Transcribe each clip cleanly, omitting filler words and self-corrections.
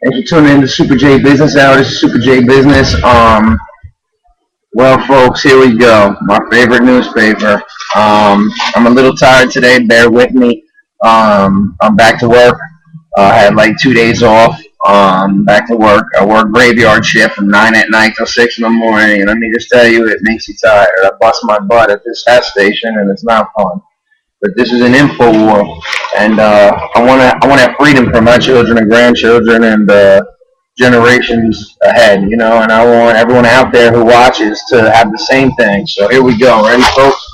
Thanks for tuning in to Super J Business Hour. This is Super J Business. Well, folks, here we go. My favorite newspaper. I'm a little tired today. Bear with me. I'm back to work. I had like 2 days off. Back to work. I work graveyard shift from 9 at night till 6 in the morning. And let me just tell you, it makes you tired. I bust my butt at this gas station, and it's not fun. But this is an Infowars, and I want to have freedom for my children and grandchildren and generations ahead, you know. And I want everyone out there who watches to have the same thing. So here we go. Ready, folks?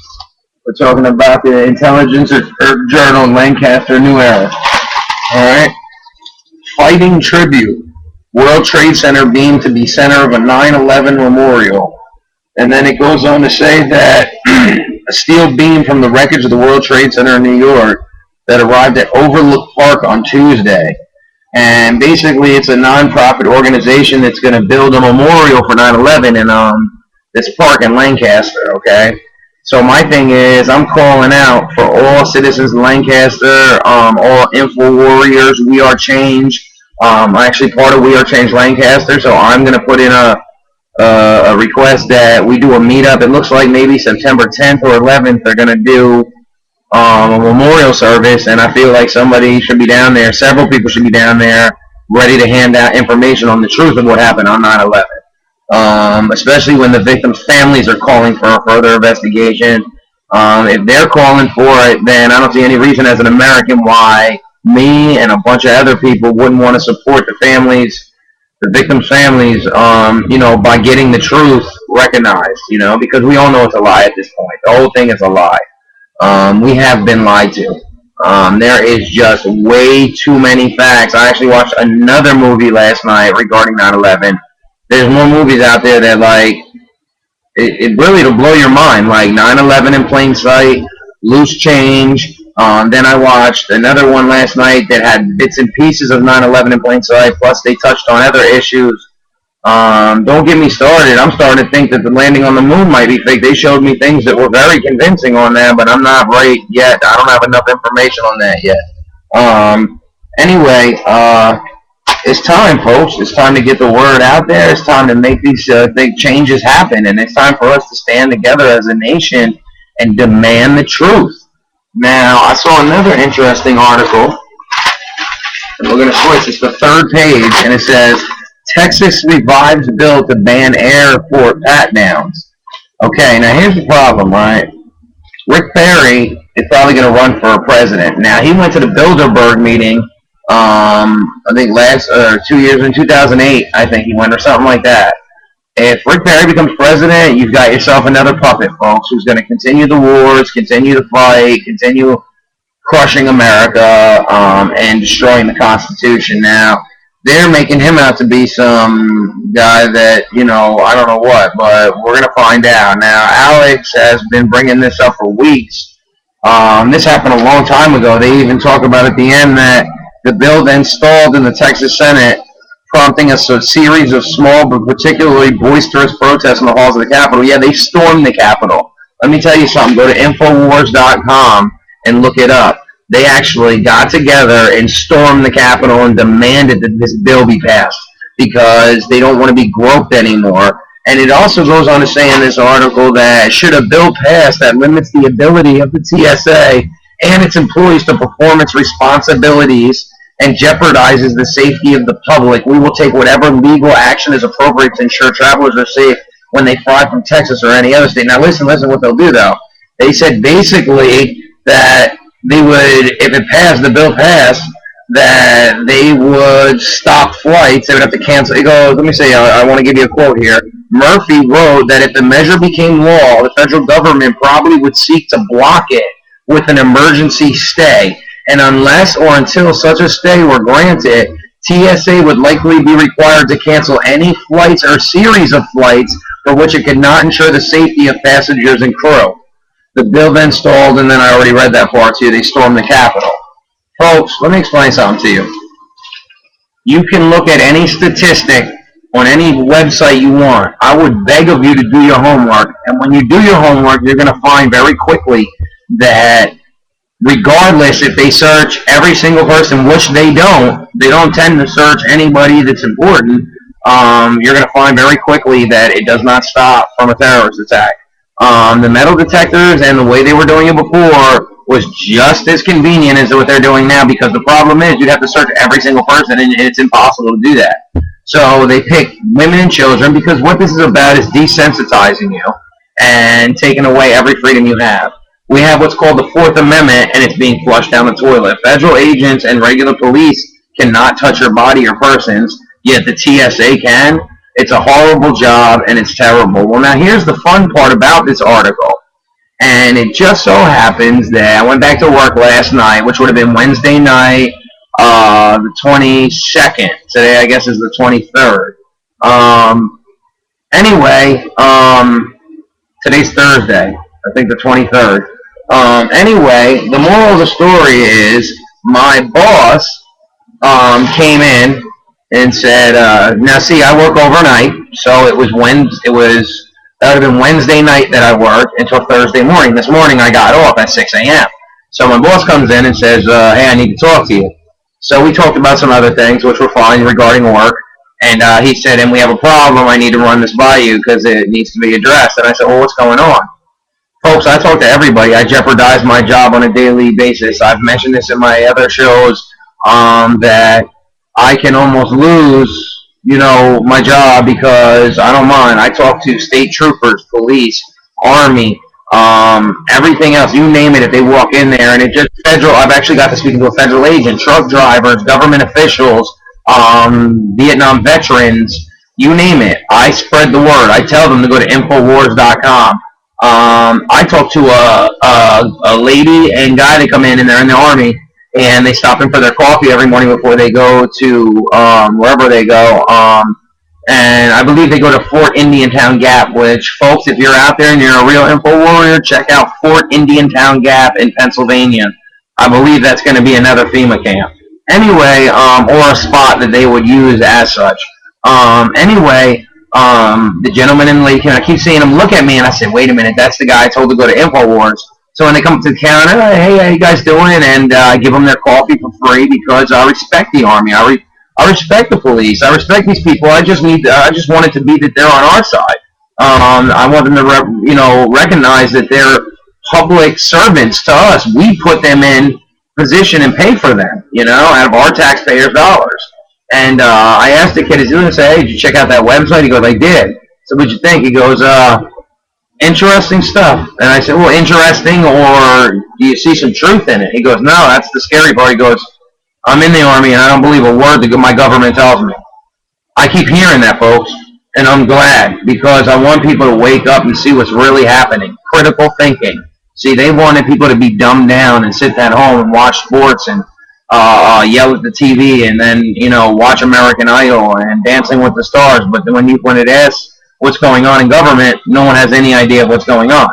We're talking about the intelligence journal Lancaster New Era. All right. Fighting tribute. World Trade Center beamed to be center of a 9/11 memorial. And then it goes on to say that a steel beam from the wreckage of the World Trade Center in New York that arrived at Overlook Park on Tuesday. And basically it's a non-profit organization that's going to build a memorial for 9/11 in this park in Lancaster, okay? So my thing is, I'm calling out for all citizens in Lancaster, all Infowars, We Are Change. I'm actually part of We Are Change Lancaster, so I'm going to put in a request that we do a meetup. It looks like maybe September 10th or 11th they're going to do a memorial service, and I feel like somebody should be down there, several people should be down there, ready to hand out information on the truth of what happened on 9/11. Especially when the victims' families are calling for a further investigation. If they're calling for it, then I don't see any reason as an American why me and a bunch of other people wouldn't want to support the victims' families, by getting the truth recognized, because we all know it's a lie at this point. The whole thing is a lie. We have been lied to. There is just way too many facts. I actually watched another movie last night regarding 9/11. There's more movies out there that, like, it really to blow your mind, like 9/11 in Plain Sight, Loose Change. Then I watched another one last night that had bits and pieces of 9/11 in Plain Sight, plus they touched on other issues. Don't get me started. I'm starting to think that the landing on the moon might be fake. They showed me things that were very convincing on that, but I'm not right yet. I don't have enough information on that yet. Anyway, it's time, folks. It's time to get the word out there. It's time to make these big changes happen, and it's time for us to stand together as a nation and demand the truth. Now, I saw another interesting article, and we're going to switch. It's the third page, and it says, Texas revives bill to ban airport pat-downs. Okay, now here's the problem, right? Rick Perry is probably going to run for president. Now, he went to the Bilderberg meeting, I think 2 years in 2008, I think he went, or something like that. If Rick Perry becomes president, you've got yourself another puppet, folks, who's going to continue the wars, continue to fight, continue crushing America, and destroying the Constitution. Now, they're making him out to be some guy that, I don't know what, but we're going to find out. Now, Alex has been bringing this up for weeks. This happened a long time ago. They even talk about at the end that the bill then stalled in the Texas Senate, prompting a series of small but particularly boisterous protests in the halls of the Capitol. Yeah, they stormed the Capitol. Let me tell you something. Go to Infowars.com and look it up. They actually got together and stormed the Capitol and demanded that this bill be passed because they don't want to be groped anymore. And it also goes on to say in this article that should a bill pass that limits the ability of the TSA and its employees to perform its responsibilities and jeopardizes the safety of the public, we will take whatever legal action is appropriate to ensure travelers are safe when they fly from Texas or any other state. Now listen what they'll do though. They said basically that they would, if it passed, the bill passed, that they would stop flights. They would have to cancel. It goes, let me say, I want to give you a quote here. Murphy wrote that if the measure became law, the federal government probably would seek to block it with an emergency stay. And unless or until such a stay were granted, TSA would likely be required to cancel any flights or series of flights for which it could not ensure the safety of passengers and crew. The bill then stalled, and then I already read that part to you. They stormed the Capitol. Folks, let me explain something to you. You can look at any statistic on any website you want. I would beg of you to do your homework. And when you do your homework, you're going to find very quickly that regardless if they search every single person, which they don't tend to search anybody that's important. You're going to find very quickly that it does not stop from a terrorist attack. The metal detectors and the way they were doing it before was just as convenient as what they're doing now, because the problem is you'd have to search every single person, and it's impossible to do that. So they pick women and children, because what this is about is desensitizing you and taking away every freedom you have. We have what's called the Fourth Amendment, and it's being flushed down the toilet. Federal agents and regular police cannot touch your body or persons, yet the TSA can. It's a horrible job, and it's terrible. Well, now here's the fun part about this article. And it just so happens that I went back to work last night, which would have been Wednesday night, the 22nd. Today, I guess, is the 23rd. Anyway, today's Thursday. I think the 23rd. Anyway, the moral of the story is my boss came in and said, now see, I work overnight, so that would have been Wednesday night that I worked until Thursday morning. This morning I got off at 6 a.m. So my boss comes in and says, hey, I need to talk to you. So we talked about some other things, which were fine regarding work. And he said, and we have a problem. I need to run this by you because it needs to be addressed. And I said, well, what's going on? Folks, I talk to everybody. I jeopardize my job on a daily basis. I've mentioned this in my other shows, that I can almost lose, my job because I don't mind. I talk to state troopers, police, army, everything else, you name it, if they walk in there, and it just federal. I've actually got to speak to a federal agent, truck drivers, government officials, Vietnam veterans, you name it. I spread the word. I tell them to go to infowars.com. I talked to a lady and guy that come in, and they're in the army, and they stop in for their coffee every morning before they go to wherever they go. And I believe they go to Fort Indiantown Gap, which, folks, if you're out there and you're a real info warrior, check out Fort Indiantown Gap in Pennsylvania. I believe that's going to be another FEMA camp. Anyway, or a spot that they would use as such. Anyway, the gentleman and lady, I keep seeing them look at me, and I said, wait a minute, that's the guy I told to go to Infowars. So when they come to the counter, hey, how you guys doing? And I give them their coffee for free because I respect the Army. I respect the police. I respect these people. I just want it to be that they're on our side. I want them to, recognize that they're public servants to us. We put them in position and pay for them, out of our taxpayers' dollars. And I asked the kid, I said, hey, did you check out that website? He goes, I did. So what'd you think? He goes, interesting stuff. And I said, well, interesting, or do you see some truth in it? He goes, no, that's the scary part. He goes, I'm in the Army, and I don't believe a word that my government tells me. I keep hearing that, folks, and I'm glad, because I want people to wake up and see what's really happening. Critical thinking. See, they wanted people to be dumbed down and sit at home and watch sports and yell at the TV, and then, watch American Idol and Dancing with the Stars. But then when it asks what's going on in government, no one has any idea of what's going on.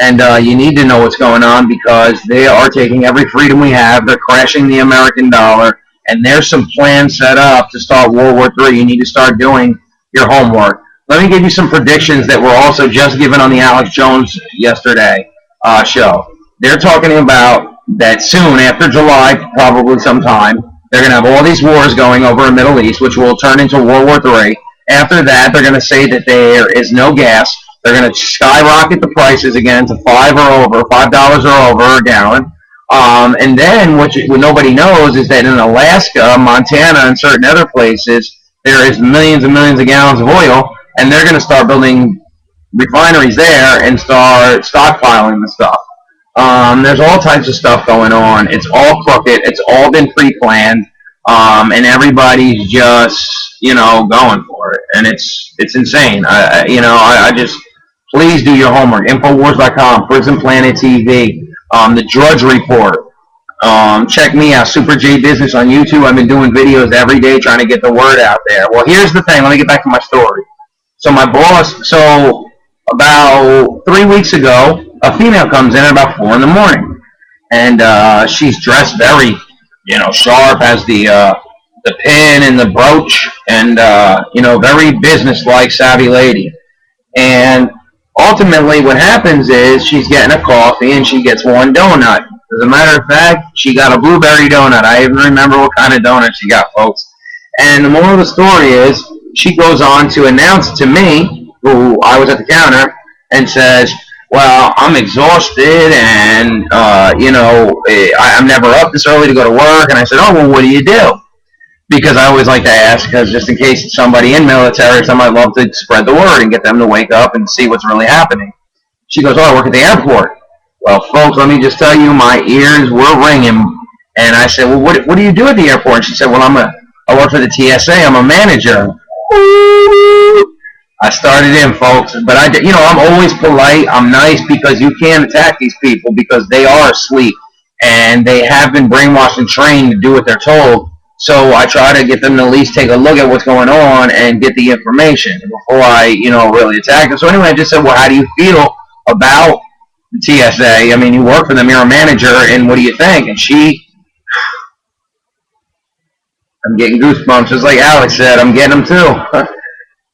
And you need to know what's going on, because they are taking every freedom we have. They're crashing the American dollar, and there's some plans set up to start World War III. You need to start doing your homework. Let me give you some predictions that were also just given on the Alex Jones yesterday show. They're talking about that soon, after July, probably sometime, they're going to have all these wars going over in the Middle East, which will turn into World War III. After that, they're going to say that there is no gas. They're going to skyrocket the prices again to $5 or over a gallon. And then what nobody knows is that in Alaska, Montana, and certain other places, there is millions and millions of gallons of oil, and they're going to start building refineries there and start stockpiling the stuff. There's all types of stuff going on. It's all crooked. It's all been pre-planned, and everybody's just, going for it. And it's insane. I just, please do your homework. Infowars.com, Prison Planet TV, the Drudge Report. Check me out, Super J Business on YouTube. I've been doing videos every day trying to get the word out there. Well, here's the thing. Let me get back to my story. So my boss, about 3 weeks ago, a female comes in at about 4 in the morning. And she's dressed very, sharp, has the pin and the brooch, and, very business-like, savvy lady. And ultimately what happens is she's getting a coffee and she gets one donut. As a matter of fact, she got a blueberry donut. I even remember what kind of donut she got, folks. And the moral of the story is, she goes on to announce to me, who I was at the counter, and says, well, I'm exhausted, and, I'm never up this early to go to work. And I said, oh, well, what do you do? Because I always like to ask, because just in case it's somebody in military, somebody I'd love to spread the word and get them to wake up and see what's really happening. She goes, oh, I work at the airport. Well, folks, let me just tell you, my ears were ringing. And I said, well, what do you do at the airport? And she said, well, I work for the TSA. I'm a manager. I started in, folks. But I'm always polite. I'm nice, because you can't attack these people because they are asleep. And they have been brainwashed and trained to do what they're told. So I try to get them to at least take a look at what's going on and get the information before I, really attack them. So anyway, I just said, well, how do you feel about the TSA? I mean, you work for them, you're a manager, and what do you think? And I'm getting goosebumps, just like Alex said, I'm getting them too.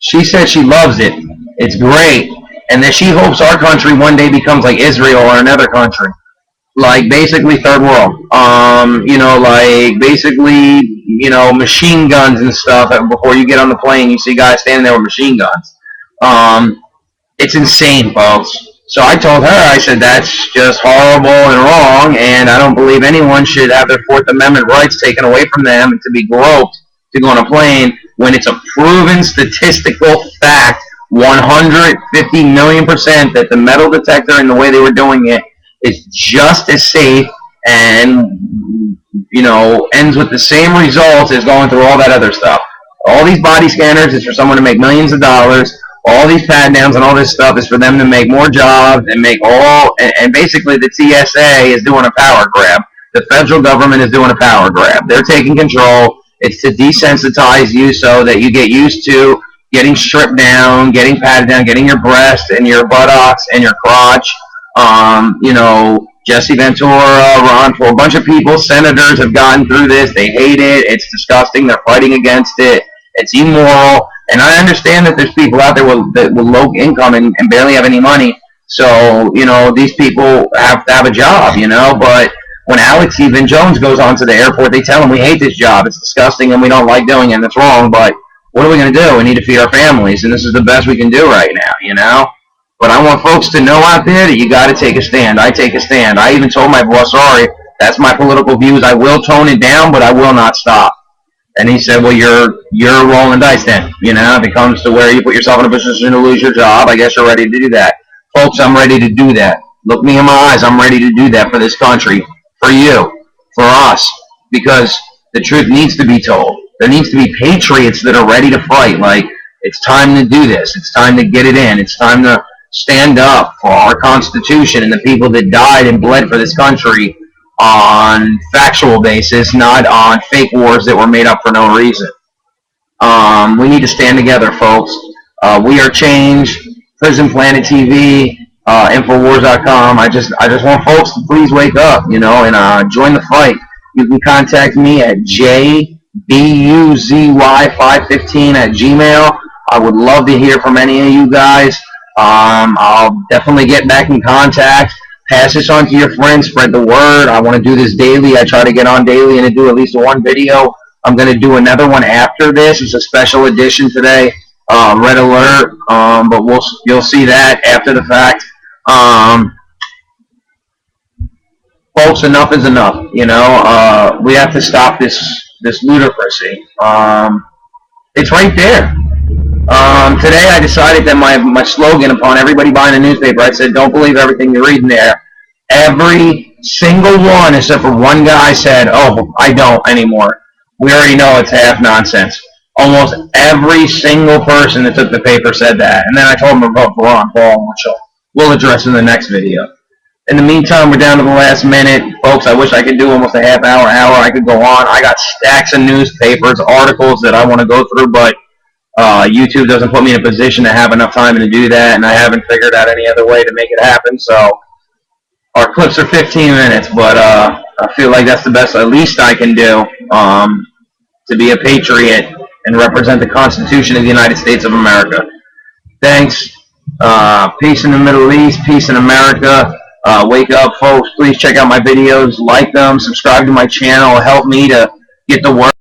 She said she loves it. It's great. And that she hopes our country one day becomes like Israel or another country. Like basically third world. Machine guns and stuff. Before you get on the plane, you see guys standing there with machine guns. It's insane, folks. So I told her, I said, that's just horrible and wrong, and I don't believe anyone should have their Fourth Amendment rights taken away from them and to be groped to go on a plane when it's a proven statistical fact, 150 million% that the metal detector and the way they were doing it is just as safe and, ends with the same results as going through all that other stuff. All these body scanners is for someone to make millions of dollars. All these pat downs and all this stuff is for them to make more jobs and and basically the TSA is doing a power grab. The federal government is doing a power grab. They're taking control. It's to desensitize you so that you get used to getting stripped down, getting patted down, getting your breast and your buttocks and your crotch. Jesse Ventura, Ron Paul, a bunch of people, senators have gotten through this. They hate it. It's disgusting. They're fighting against it. It's immoral. And I understand that there's people out there with low income and barely have any money. So, these people have to have a job, But when Alex Even Jones goes onto the airport, they tell him, we hate this job. It's disgusting and we don't like doing it and it's wrong. But what are we going to do? We need to feed our families. And this is the best we can do right now, But I want folks to know out there that you got to take a stand. I take a stand. I even told my boss, sorry, that's my political views. I will tone it down, but I will not stop. And he said, well, you're rolling dice then. If it comes to where you put yourself in a position to lose your job, I guess you're ready to do that. Folks, I'm ready to do that. Look me in my eyes. I'm ready to do that for this country, for you, for us, because the truth needs to be told. There needs to be patriots that are ready to fight. Like, it's time to do this. It's time to get it in. It's time to stand up for our Constitution and the people that died and bled for this country on factual basis, not on fake wars that were made up for no reason. We need to stand together, folks. We Are Change, Prison Planet TV, Infowars.com. I just want folks to please wake up, and join the fight. You can contact me at jbuzy515@gmail. I would love to hear from any of you guys. I'll definitely get back in contact. Pass this on to your friends. Spread the word. I want to do this daily. I try to get on daily and to do at least one video. I'm going to do another one after this. It's a special edition today. Red alert. But you'll see that after the fact. Folks, enough is enough. We have to stop this ludicrousy. It's right there. Today I decided that my slogan upon everybody buying a newspaper, I said, don't believe everything you read in there. Every single one, except for one guy, said, oh, I don't anymore. We already know it's half nonsense. Almost every single person that took the paper said that. And then I told them to vote for Ron Paul, which we'll address in the next video. In the meantime, we're down to the last minute. Folks, I wish I could do almost a half hour. I could go on. I got stacks of newspapers, articles that I want to go through, but YouTube doesn't put me in a position to have enough time to do that, and I haven't figured out any other way to make it happen. So our clips are 15 minutes, but I feel like that's the best, at least I can do, to be a patriot and represent the Constitution of the United States of America. Thanks. Peace in the Middle East, peace in America. Wake up, folks. Please check out my videos, like them, subscribe to my channel, help me to get the word